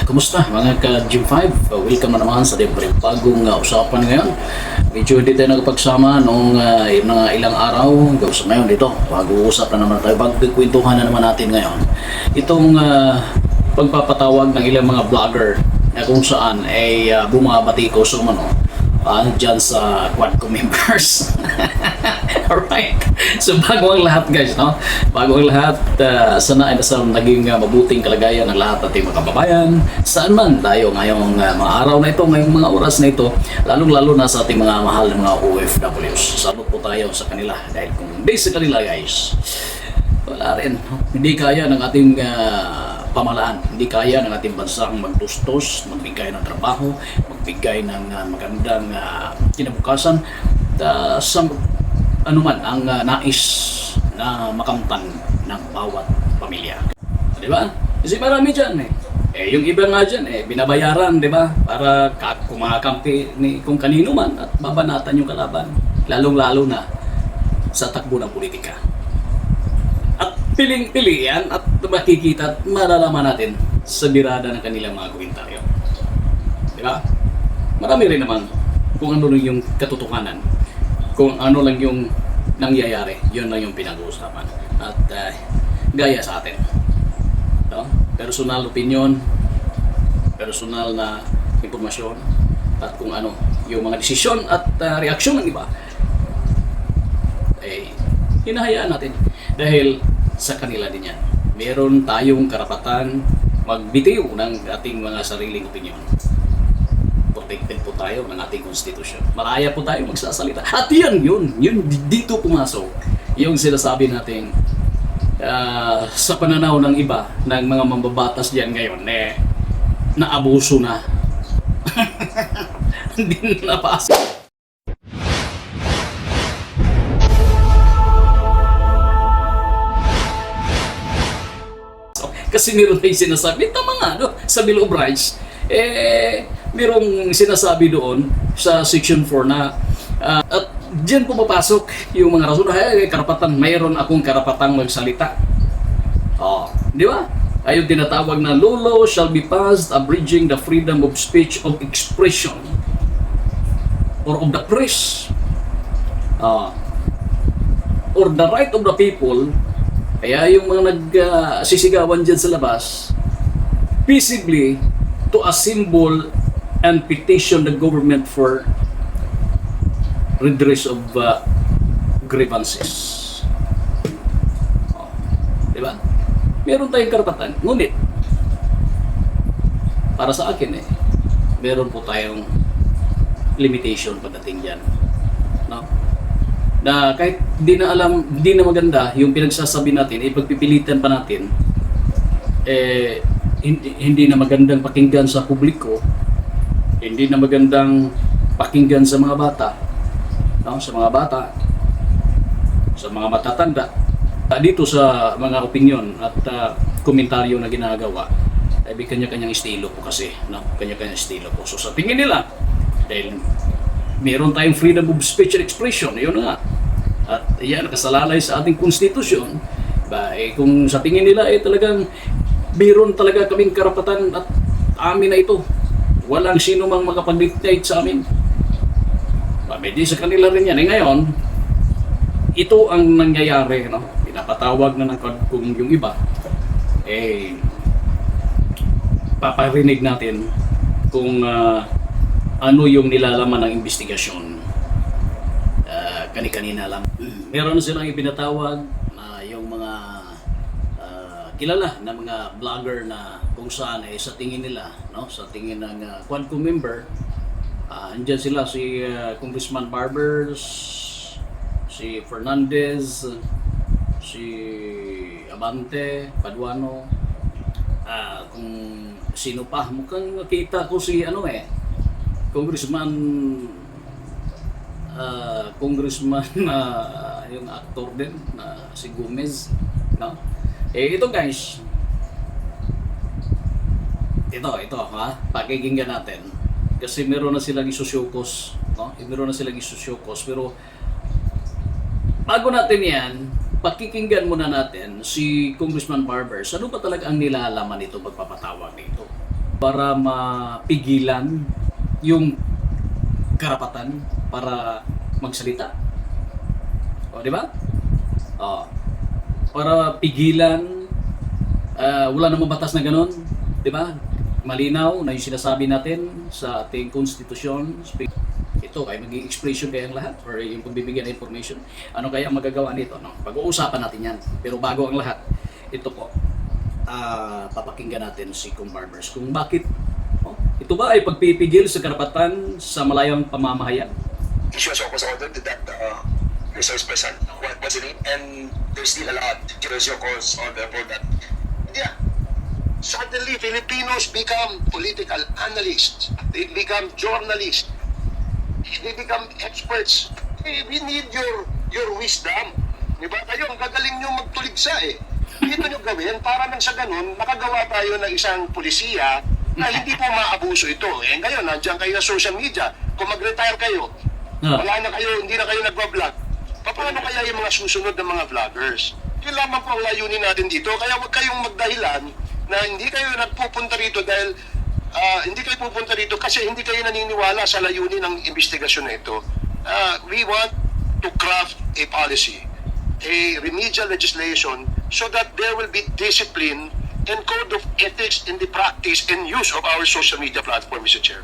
Kumusta mga ka-Gym 5? Welcome na naman sa bagong usapan ngayon. Medyo hindi tayo nagpagsama nung mga ilang araw. Sa ngayon dito, bago-usap na naman tayo. Pagkikwentuhan na naman natin ngayon. Itong pagpapatawag ng ilang mga vlogger na kung saan ay bumabati ko sa dyan sa Quadco members. Alright. So bago ang lahat guys, no? Bago ang lahat, sana ay nasa naging mabuting kalagayan ng lahat nating mga kababayan. Saan man tayo ngayong mga araw na ito, ngayong mga oras na ito, lalong-lalo na sa ating mga mahal na mga OFWs. Salute po tayo sa kanila dahil kung hindi sa kanila guys, wala rin. Hindi kaya ng ating pamahalaan, hindi kaya ng ating bansang magtustos, magbigay ng trabaho, magbigay ng magandang kinabukasan sa anuman ang nais na makamtan ng bawat pamilya. Di ba? Kasi marami dyan yung iba nga dyan binabayaran, di ba? Para kumakampi ni kung kanino man at babanatan yung kalaban. Lalong-lalo na sa takbo ng politika. At piling-pili yan at makikita at malalaman natin sa birada ng kanilang mga komentaryo. Di ba? Marami rin naman kung ano lang yung katotohanan. Kung ano lang yung nangyayari, yun lang yung pinag-uusapan. At gaya sa atin. No? Personal opinion, personal na impormasyon, at kung ano yung mga desisyon at reaksyon ng iba, hinahayaan natin. Dahil sa kanila din yan. Meron tayong karapatan magbitiw ng ating mga sariling opinion. Protected po tayo ng ating konstitusyon. Malaya po tayo magsasalita. At yun dito pumasok yung sinasabi natin sa pananaw ng iba, ng mga mambabatas diyan ngayon, na abuso na. Hindi na napasok. Kasi meron tayong sinasabi, tama nga, no? Sa Bill of Rights, merong sinasabi doon sa Section 4 na at diyan pumapasok yung mga rason, karapatan, mayroon akong karapatang magsalita. Di ba? Ayun tinatawag na law shall be passed abridging the freedom of speech, of expression, or of the press, or the right of the people. Kaya yung mga nagsisigawan dyan sa labas, peaceably to assemble and petition the government for redress of grievances. Diba? Meron tayong karapatan. Ngunit, para sa akin meron po tayong limitation pagdating dyan. No? Na kahit di na maganda yung pinagsasabi natin, pagpipilitan pa natin, hindi na magandang pakinggan sa publiko, hindi na magandang pakinggan sa mga bata, no? Sa mga matatanda, dito sa mga opinion at komentaryo na ginagawa, may kanya-kanyang estilo po kasi, no? Kanya-kanyang estilo po. So sa tingin nila, dahil meron tayong freedom of speech and expression, yun nga. At yan, nakasalalay sa ating konstitusyon. Kung sa tingin nila talagang meron talaga kaming karapatan at amin na ito. Walang sino mang makapag-dictate sa amin. Medyo sa kanila rin yan. Ngayon, ito ang nangyayari. No? Pinapatawag na kung yung iba. Paparinig natin kung ano yung nilalaman ng investigasyon. Kani-kanina lang. Meron silang ipinatawag na yung mga kilala na mga vlogger na kung saan sa tingin nila, no, sa tingin ng Quadco member, andyan sila si Congressman Barbers, si Fernandez, si Abante, Paduano, kung sino pa, mukhang nakita ko si Congressman yung actor din na si Gomez, no? Ito guys, ito pakikinggan natin kasi meron na silang isusyokos, no? Meron na silang isusyokos, pero bago natin yan, pakikinggan muna natin si Congressman Barbers. Ano ba talaga ang nilalaman nito pagpapatawag nito? para mapigilan yung karapatan para magsalita. O, di ba? O, para pigilan, wala namang batas na ganun, di ba? Malinaw na yung sinasabi natin sa ating konstitusyon. Ito ay maging expression kayang lahat or yung pagbibigyan ng information. Ano kaya ang magagawa nito? No? Pag-uusapan natin yan. Pero bago ang lahat, ito po, papakinggan natin si Kung Barbers kung bakit ito ba ay pagpipigil sa karapatan sa malayang pamamahayag? Issues of order that resource person was in it, and there's still a lot of cause order for that. Yeah. Suddenly, Filipinos become political analysts. They become journalists. They become experts. We need your wisdom. Diba? Kayo, ang gagaling nyo magtuligsa eh. Ito nyo gawin para nang sa ganun, makagawa tayo ng isang pulisiya na hindi po maabuso ito. Eh ngayon, nandiyan kayo sa social media. Kung mag-retire kayo, wala na kayo, hindi na kayo nagbablog. Paano kaya yung mga susunod na mga vloggers? Yun lamang po ang layunin natin dito. Kaya huwag kayong magdahilan na hindi kayo nagpupunta rito dahil hindi kayo pupunta rito kasi hindi kayo naniniwala sa layunin ng investigasyon na ito. We want to craft a policy, a remedial legislation so that there will be discipline and code of ethics in the practice and use of our social media platform, Mr. Chair.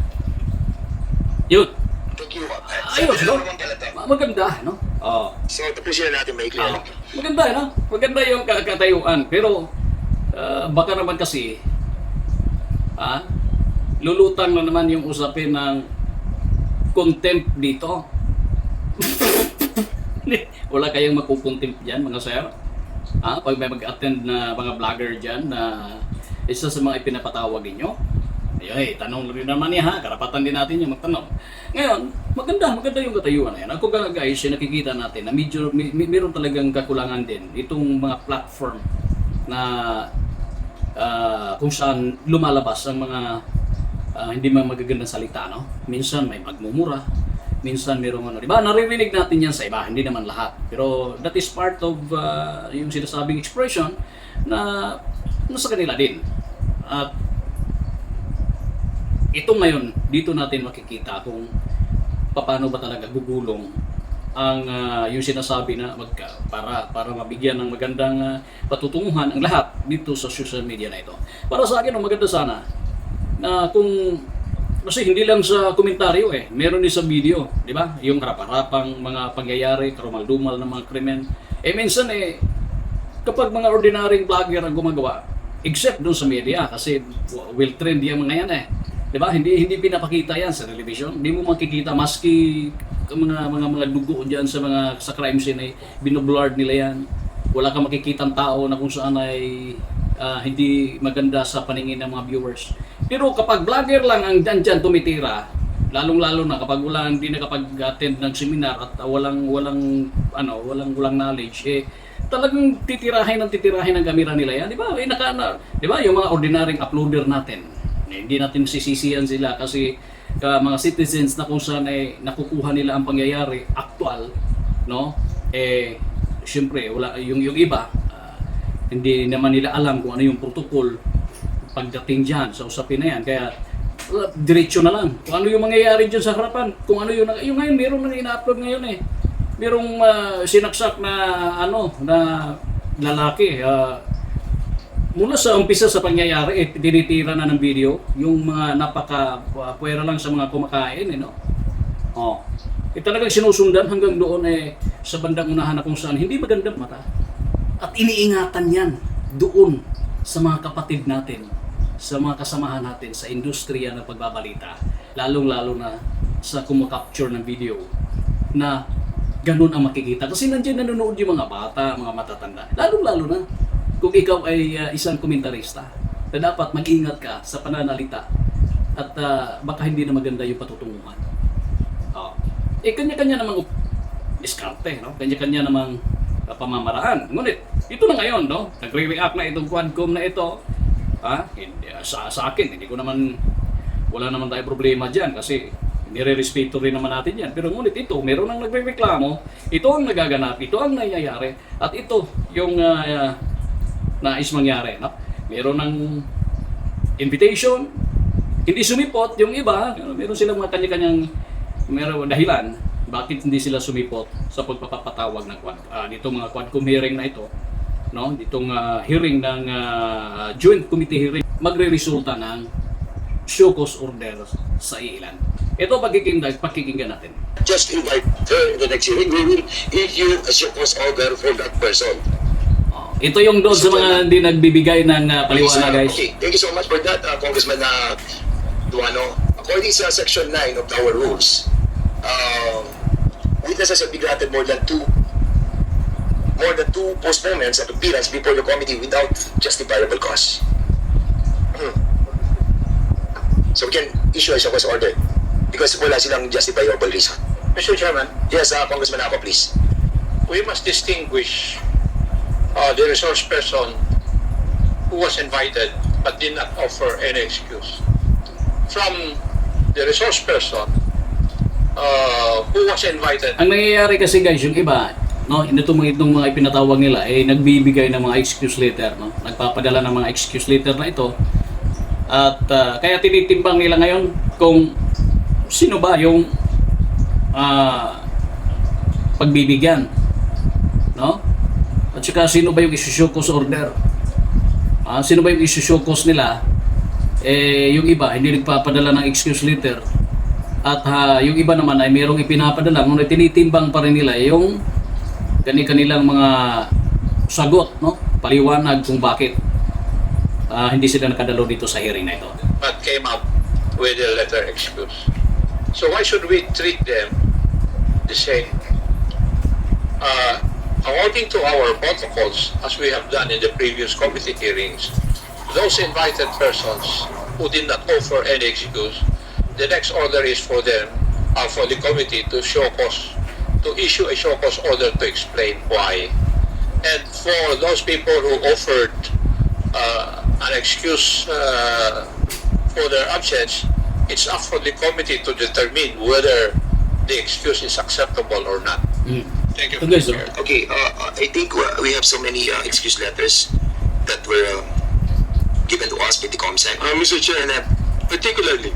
Yun. Thank you. Ayos, no? Maganda, no? So, tapusin na natin may clear. Maganda, no? Maganda yung katayuan. Pero, baka naman kasi, lulutang na naman yung usapin ng contempt dito. Wala kayong makukontempt dyan, mga sir. Pag may mag-attend na mga vlogger dyan na isa sa mga ipinapatawag ninyo, ay, tanong rin naman niya ha, karapatan din natin yung magtanong. Ngayon, maganda yung katayuan na yan. Ako guys, nakikita natin na medyo, meron talagang kakulangan din itong mga platform na kung saan lumalabas ang mga hindi magagandang salita, no? Minsan may magmumura, minsan mayroong di ba? Naririnig natin yan sa iba, hindi naman lahat. Pero that is part of yung sinasabing expression na nasa kanila din. At ito ngayon, dito natin makikita kung paano ba talaga gugulong ang yung sinasabi na para mabigyan ng magandang patutunguhan ang lahat dito sa social media na ito. Para sa akin, maganda sana na kung kasi hindi lang sa komentaryo meron din sa video, di ba? Yung harap-harapang mga pangyayari, karumal-dumal ng mga krimen. Minsan kapag mga ordinaryong vlogger ang gumagawa, except doon sa media kasi will trend yung mga yan di ba? Hindi pinapakita yan sa television. Hindi mo makikita maski mga dugo diyan sa crime scene binoblurred nila yan. Wala kang makikitang tao na kung saan ay hindi maganda sa paningin ng mga viewers. Pero kapag vlogger lang ang dyan tumitira, lalong-lalo na kapag hindi nakapag-attend ng seminar at walang knowledge, talagang titirahin ng kamera nila yan. Di ba? Di ba yung mga ordinaryong uploader natin? Hindi natin sisisihan sila kasi mga citizens na kung saan nakukuha nila ang pangyayari actual, no? Siyempre wala yung iba hindi naman nila alam kung ano yung protocol pagdating diyan sa usapin na yan. Kaya diretso na lang kung ano yung mangyayari diyan sa harapan, kung ano yung ngayon meron nang ina-upload ngayon merong sinaksak na na lalaki mula sa umpisa sa pangyayari, tinitira na ng video yung mga napaka-puwera lang sa mga kumakain, no? Talagang sinusundan hanggang doon sa bandang unahan na kung saan hindi magandang mata. At iniingatan yan doon sa mga kapatid natin, sa mga kasamahan natin sa industriya ng pagbabalita, lalong-lalo na sa kumakapture ng video na ganun ang makikita. Kasi nandiyan nanonood yung mga bata, mga matatanda, lalong-lalo na kung ikaw ay isang komentarista, na dapat mag-ingat ka sa pananalita at baka hindi na maganda yung patutunguhan. Kanya-kanya namang diskarte, no? Kanya-kanya namang pamamaraan. Ngunit, ito na ngayon, no? Nagre-react na itong Quadcom na ito. Sa akin, wala naman tayo problema dyan kasi nire-respeto rin naman natin yan. Pero ngunit ito, meron nang nagre-reklamo, ito ang nagaganap, ito ang nangyayari, at ito yung nais mangyari, no? Meron ng invitation hindi sumipot, yung iba, meron silang mga kanya-kanyang meron dahilan bakit hindi sila sumipot sa pagpapatawag ng dito mga Quadcom hearing na ito, no? Ditong hearing ng joint committee hearing magre-resulta ng show cause order sa ilan. Ito pakikinggan natin. Just invite her in the next hearing. We will issue a show cause order for that person. Ito yung doon sa mga hindi nagbibigay ng paliwanag, guys. Okay, thank you so much for that, Congressman Duano. According sa Section 9 of our rules, witnesses have been granted more than two postponements of appearance before the committee without justifiable cause. So we can issue a show cause order because wala silang justifiable reason. Mr. Chairman, Yes, Congressman Ako, please. we must distinguish the resource person who was invited but did not offer any excuse from the resource person who was invited. Ang nangyayari kasi, guys, yung iba, no, itong mga ipinatawag nila nagbibigay ng mga excuse letter, no? Nagpapadala ng mga excuse letter na ito. At kaya tinitimbang nila ngayon kung sino ba yung pagbibigyan, no? At saka sino ba yung issue cause order? Sino ba yung issue cause nila? Yung iba hindi nagpapadala ng excuse letter. At yung iba naman ay mayroong ipinapadala, ngunit tinitimbang pa rin nila yung kanilang mga sagot, no? Paliwanag kung bakit hindi sila nakadalo dito sa hearing na ito. But came up with a letter excuse. So why should we treat them the same? According to our protocols, as we have done in the previous committee hearings, those invited persons who did not offer any excuse, the next order is for them, for the committee to issue a show cause order to explain why. And for those people who offered an excuse for their absence, it's up for the committee to determine whether the excuse is acceptable or not. Thank you, Okay, Mr. sir. Chair. Okay, I think we have so many excuse letters that were given to us by the COMSEC. Mr. Chair, And, particularly,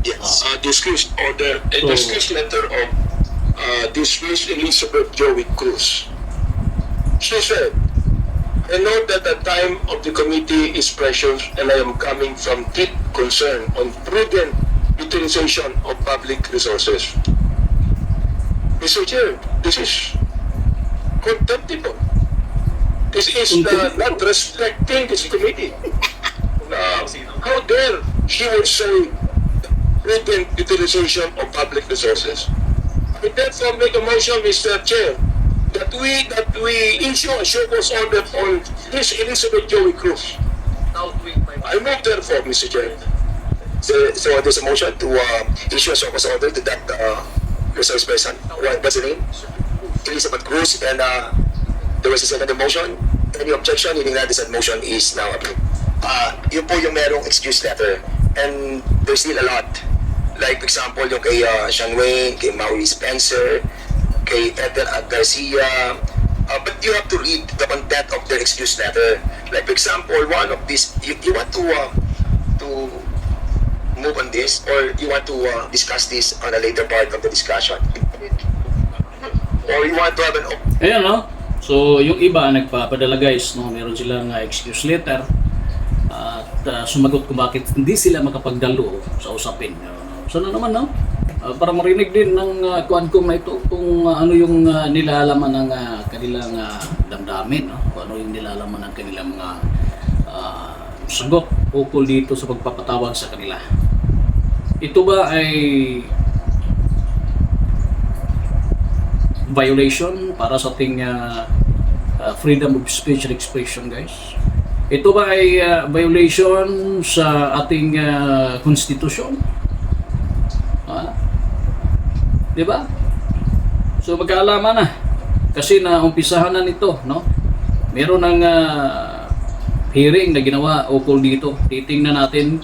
yes. the excuse order, the So- excuse letter of dismissed Elizabeth Joey Cruz. She said, I know that the time of the committee is precious and I am coming from deep concern on prudent utilization of public resources. Mr. Chair, this is contemptible. This is not respecting this committee. How dare she would say prudent utilization of public resources? I therefore make a motion, Mr. Chair, that we issue a show cause order on this Elizabeth Joey Cruz. I move therefore, Mr. Chair. So there's a motion to issue a show cause order to that resource person. What's the name? Elizabeth Cruz. And there was a second motion. Any objection? Meaning that this motion is now approved. Yun po yung merong excuse letter. And there's still a lot. Like, for example, yung kay Sean Wayne, kay Maui Spencer, kay Ethel Garcia. But you have to read the content of their excuse letter. Like, for example, one of these, you want to move on this, or you want to discuss this on a later part of the discussion? Or you want to have an Ayan, no? So, yung iba nagpapadala, guys, no? Meron silang excuse letter at sumagot kung bakit hindi sila makapagdalo sa usapin. Sana naman, no? Para marinig din ng Quadcom na ito kung ano yung nilalaman ng kanilang damdamin, no? Kung ano yung nilalaman ng kanilang mga sagot ukol dito sa pagpapatawag sa kanila. Ito ba ay violation para sa ating freedom of speech and expression, guys? Ito ba ay violation sa ating konstitusyon? Di ba? So magkaalaman na kasi na umpisahan na nito, no? Meron ng hearing na ginawa ukol dito. Titingnan natin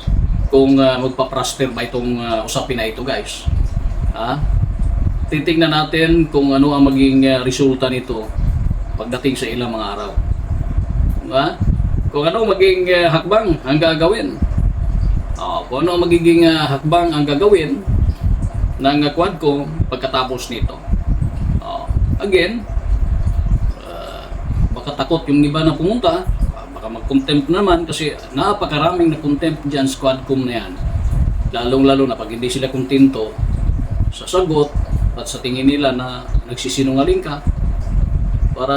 kung magpa-prosper ba itong usapin na ito, guys. Titingnan natin kung ano ang maging resulta nito pagdating sa ilang mga araw. Kung ano maging hakbang ang gagawin Kung ano ang magiging hakbang ang gagawin ng Quadcom pagkatapos nito. Again, baka takot yung iba na pumunta, baka mag-contempt naman kasi napakaraming na-contempt dyan sa Quadcom na yan. Lalong-lalo na pag hindi sila kontento sa sagot at sa tingin nila na nagsisinungaling ka, para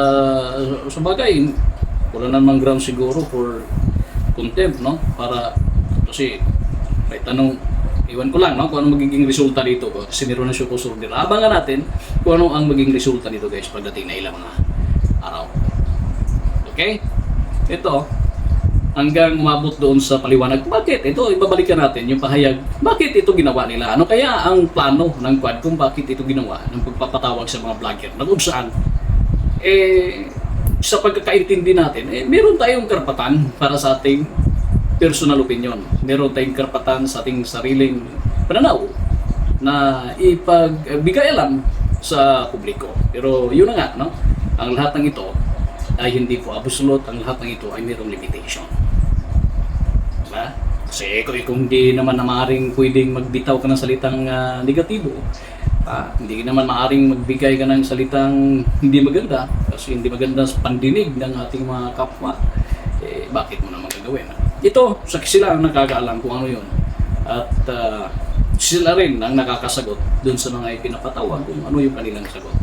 sa bagay, wala namang ground siguro for contempt, no? Para, kasi may tanong, iwan ko lang, no? Kung ano magiging resulta dito, kasi meron na siya po surder. Abangan natin kung ano ang magiging resulta dito, guys, pagdating na ilang mga araw. Okay? Ito, hanggang umabot doon sa paliwanag. Bakit? Ito, ibabalikan natin yung pahayag. Bakit ito ginawa nila? Ano kaya ang plano ng Quadcom? Bakit ito ginawa ng pagpapatawag sa mga vlogger? Na kung saan, sa pagkakaintindi natin, meron tayong karapatan para sa ating personal opinion. Meron tayong karapatan sa ating sariling pananaw na ipagbigay alam sa publiko. Pero yun na nga, no? Ang lahat ng ito ay hindi po absolute, ang lahat ng ito ay mayroong limitation. Diba? Kasi kung hindi naman na maaaring pwedeng magbitaw ka ng salitang negatibo, hindi naman maaaring magbigay ka ng salitang hindi maganda, kasi hindi maganda sa pandinig ng ating mga kapwa, bakit mo naman gagawin? Ito, sila ang nakakaalam kung ano yun. At sila rin ang nakakasagot dun sa mga ipinapatawag kung ano yung kanilang sagot.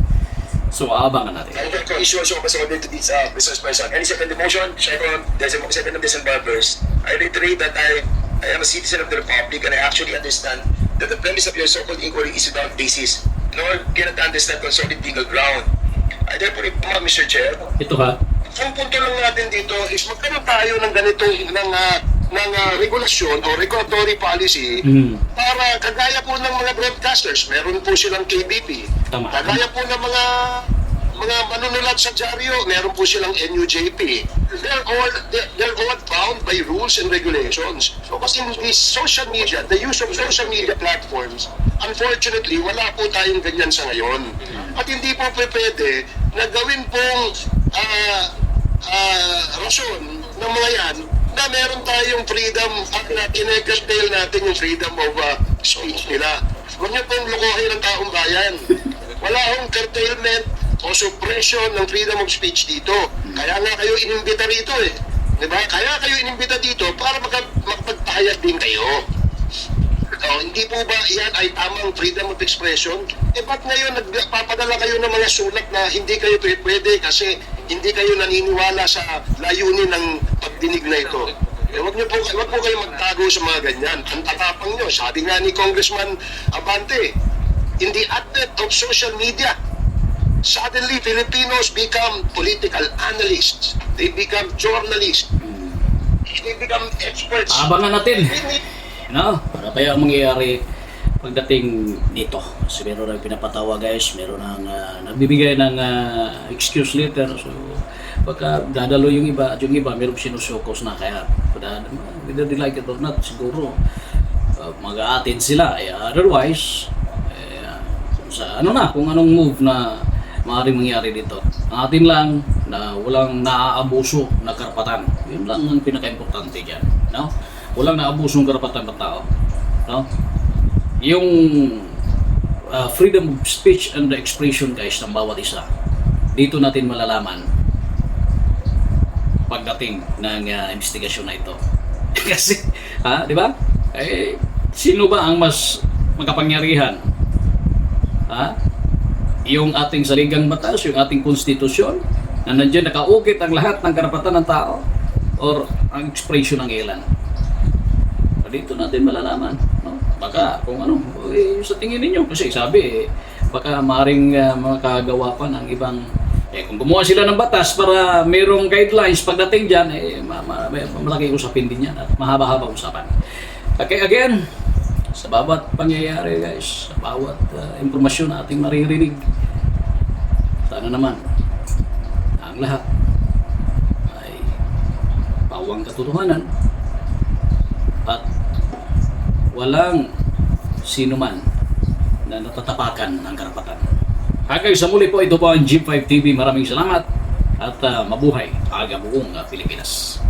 So, aabangan natin. I would like to issue also a to this business person. Any second motion, second of December Barbers. I reiterate that I am a citizen of the Republic and I actually understand that the premise of your so-called inquiry is without basis, nor cannot understand on solid legal ground. I therefore inform Mr. Chair. Ito ha? Ang punto lang natin dito is magkaroon tayo ng ganitong ng regulasyon o regulatory policy para kagaya po ng mga broadcasters, meron po silang KBP. Tama. Kagaya po ng mga manunulat sa dyaryo, meron po silang NUJP. They're all bound by rules and regulations. So kasi in this social media, the use of social media platforms, unfortunately, wala po tayong ganyan sa ngayon. At hindi po pwede na gawin pong rason ng mga yan na meron tayong freedom at na kinecurtail natin yung freedom of speech nila. Huwag niyo pong lukuhin ang taong bayan. Wala akong curtailment o suppression ng freedom of speech dito. Kaya nga kayo inimbita rito eh. Diba? Kaya kayo inimbita dito para makapagpahayag din kayo. Hindi po ba yan ay tamang freedom of expression? Ba't ngayon nagpapadala kayo ng mga sulat na hindi kayo pwede kasi hindi kayo naniniwala sa layunin ng pagdinig na ito? Wag po kayo magtago sa mga ganyan. Ang tatapang nyo, sabi nga ni Congressman Abante, in the advent of social media, suddenly Filipinos become political analysts. They become journalists. They become experts. Abangan natin. No? Para kaya ang mangyayari pagdating dito. So, meron ang pinapatawa, guys. Meron ang nagbibigay ng excuse letter. So, pagka dadalo yung iba, at yung iba, meron sinusokos na. Kaya, whether they like it or not, siguro, mag-a-attend sila. Otherwise, sa kung anong move na maaaring mangyari dito. Ang atin lang na walang naaabuso na karapatan. Yun lang ang pinaka-importante dyan. No? Walang naabusong karapatan ng tao. No? Yung freedom of speech and expression, guys, ng bawat isa. Dito natin malalaman pagdating ng investigasyon na ito. Kasi, di ba? Sino ba ang mas makapangyarihan? Yung ating saligang batas, yung ating konstitusyon, na nandiyan nakaukit ang lahat ng karapatan ng tao, or ang expression ng ilan? Dito natin malalaman. No? Baka kung ano, sa tingin ninyo, kasi sabi, baka maaaring makagawa pa ng ibang, kung gumawa sila ng batas para mayroong guidelines pagdating dyan, malaki usapin din yan at mahaba-haba usapan. Okay, again, sa bawat pangyayari, guys, sa bawat impormasyon na ating maririnig, sana naman ang lahat ay pawang katotohanan at walang sino man na natatapakan ng karapatan. Hanggang sa muli po, ito po ang G5 TV. Maraming salamat at mabuhay aga buong Pilipinas.